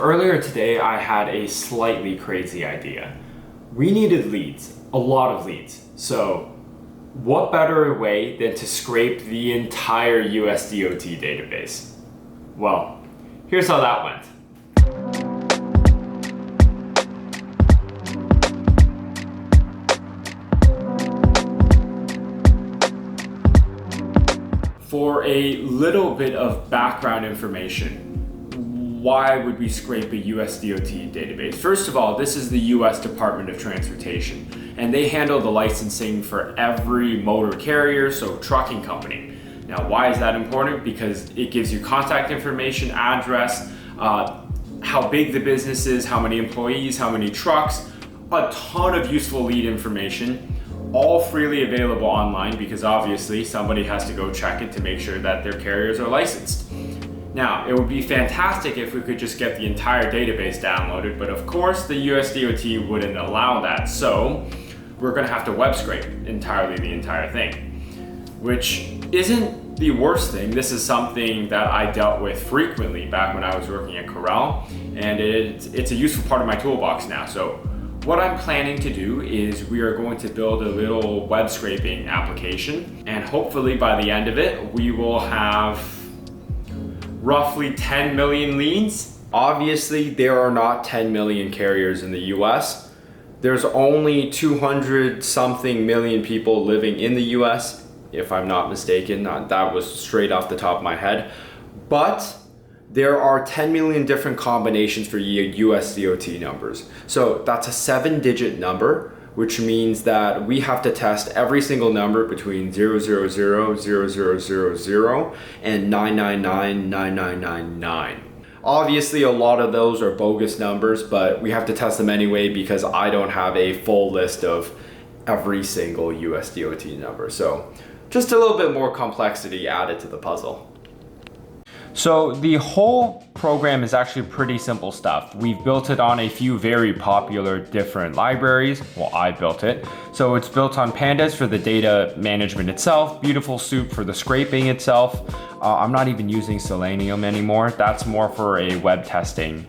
Earlier today, I had a slightly crazy idea. We needed leads, a lot of leads. So what better way than to scrape the entire US DOT database? Well, here's how that went. For a little bit of background information, why would we scrape a US DOT database? First of all, this is the US Department of Transportation, and they handle the licensing for every motor carrier, so trucking company. Now, why is that important? Because it gives you contact information, address, how big the business is, how many employees, how many trucks, a ton of useful lead information, all freely available online because obviously somebody has to go check it to make sure that their carriers are licensed. Now, it would be fantastic if we could just get the entire database downloaded, but of course the US DOT wouldn't allow that, so we're gonna have to web scrape entirely the entire thing, which isn't the worst thing. This is something that I dealt with frequently back when I was working at Corel, and it's a useful part of my toolbox now. So what I'm planning to do is we are going to build a little web scraping application, and hopefully by the end of it, we will have roughly 10 million leads. Obviously, there are not 10 million carriers in the US. There's only 200 something million people living in the US, if I'm not mistaken. That was straight off the top of my head. But there are 10 million different combinations for US DOT numbers. So that's a 7-digit number, which means that we have to test every single number between 000, 0000, and 9999999. Obviously, a lot of those are bogus numbers, but we have to test them anyway because I don't have a full list of every single US DOT number. So just a little bit more complexity added to the puzzle. So the whole program is actually pretty simple stuff. We've built it on a few very popular different libraries. Well, I built it. So it's built on Pandas for the data management itself, Beautiful Soup for the scraping itself. I'm not even using Selenium anymore. That's more for a web testing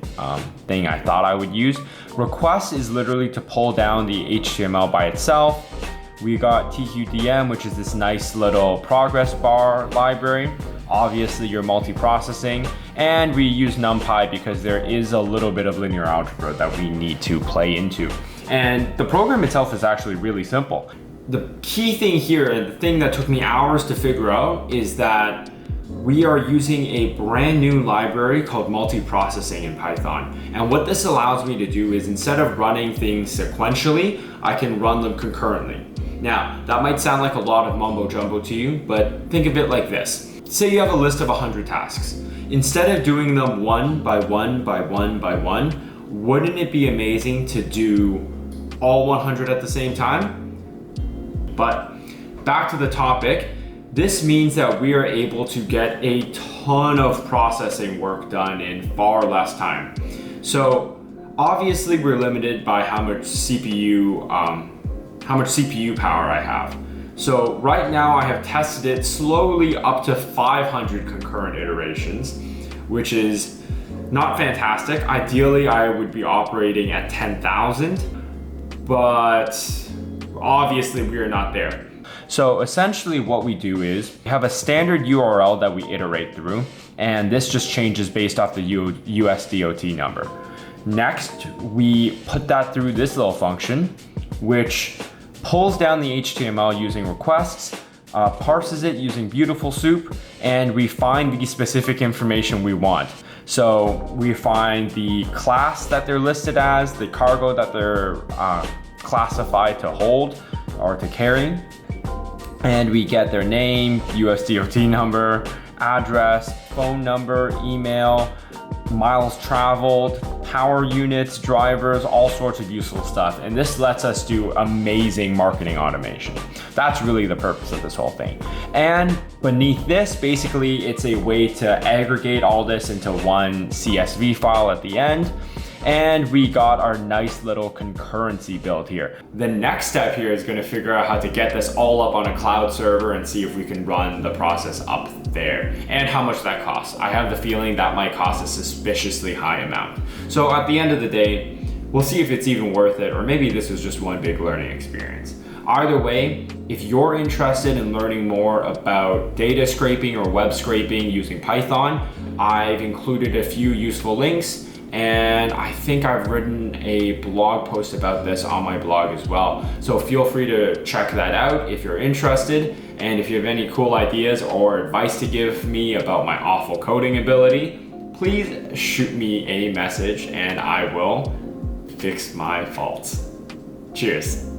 thing I thought I would use. Request is literally to pull down the HTML by itself. We got TQDM, which is this nice little progress bar library. Obviously your multiprocessing, and we use NumPy because there is a little bit of linear algebra that we need to play into. And the program itself is actually really simple. The key thing here, and the thing that took me hours to figure out, is that we are using a brand new library called multiprocessing in Python. And what this allows me to do is instead of running things sequentially, I can run them concurrently. Now, that might sound like a lot of mumbo jumbo to you, but think of it like this. Say you have a list of 100 tasks. Instead of doing them one by one by one by one, wouldn't it be amazing to do all 100 at the same time? But back to the topic, this means that we are able to get a ton of processing work done in far less time. So obviously we're limited by how much CPU power I have. So right now I have tested it slowly up to 500 concurrent iterations, which is not fantastic. Ideally, I would be operating at 10,000, but obviously we are not there. So essentially what we do is we have a standard URL that we iterate through, and this just changes based off the US DOT number. Next, we put that through this little function, which pulls down the HTML using requests, parses it using Beautiful Soup, and we find the specific information we want. So we find the class that they're listed as, the cargo that they're classified to hold or to carry, and we get their name, US DOT number, address, phone number, email, miles traveled, power units, drivers, all sorts of useful stuff. And this lets us do amazing marketing automation. That's really the purpose of this whole thing. And beneath this, basically, it's a way to aggregate all this into one CSV file at the end. and we got our nice little concurrency build here. The next step here is gonna figure out how to get this all up on a cloud server and see if we can run the process up there and how much that costs. I have the feeling that might cost a suspiciously high amount. So at the end of the day, we'll see if it's even worth it, or maybe this was just one big learning experience. Either way, if you're interested in learning more about data scraping or web scraping using Python, I've included a few useful links, and I think I've written a blog post about this on my blog as well. So feel free to check that out if you're interested. And if you have any cool ideas or advice to give me about my awful coding ability, please shoot me a message and I will fix my faults. Cheers.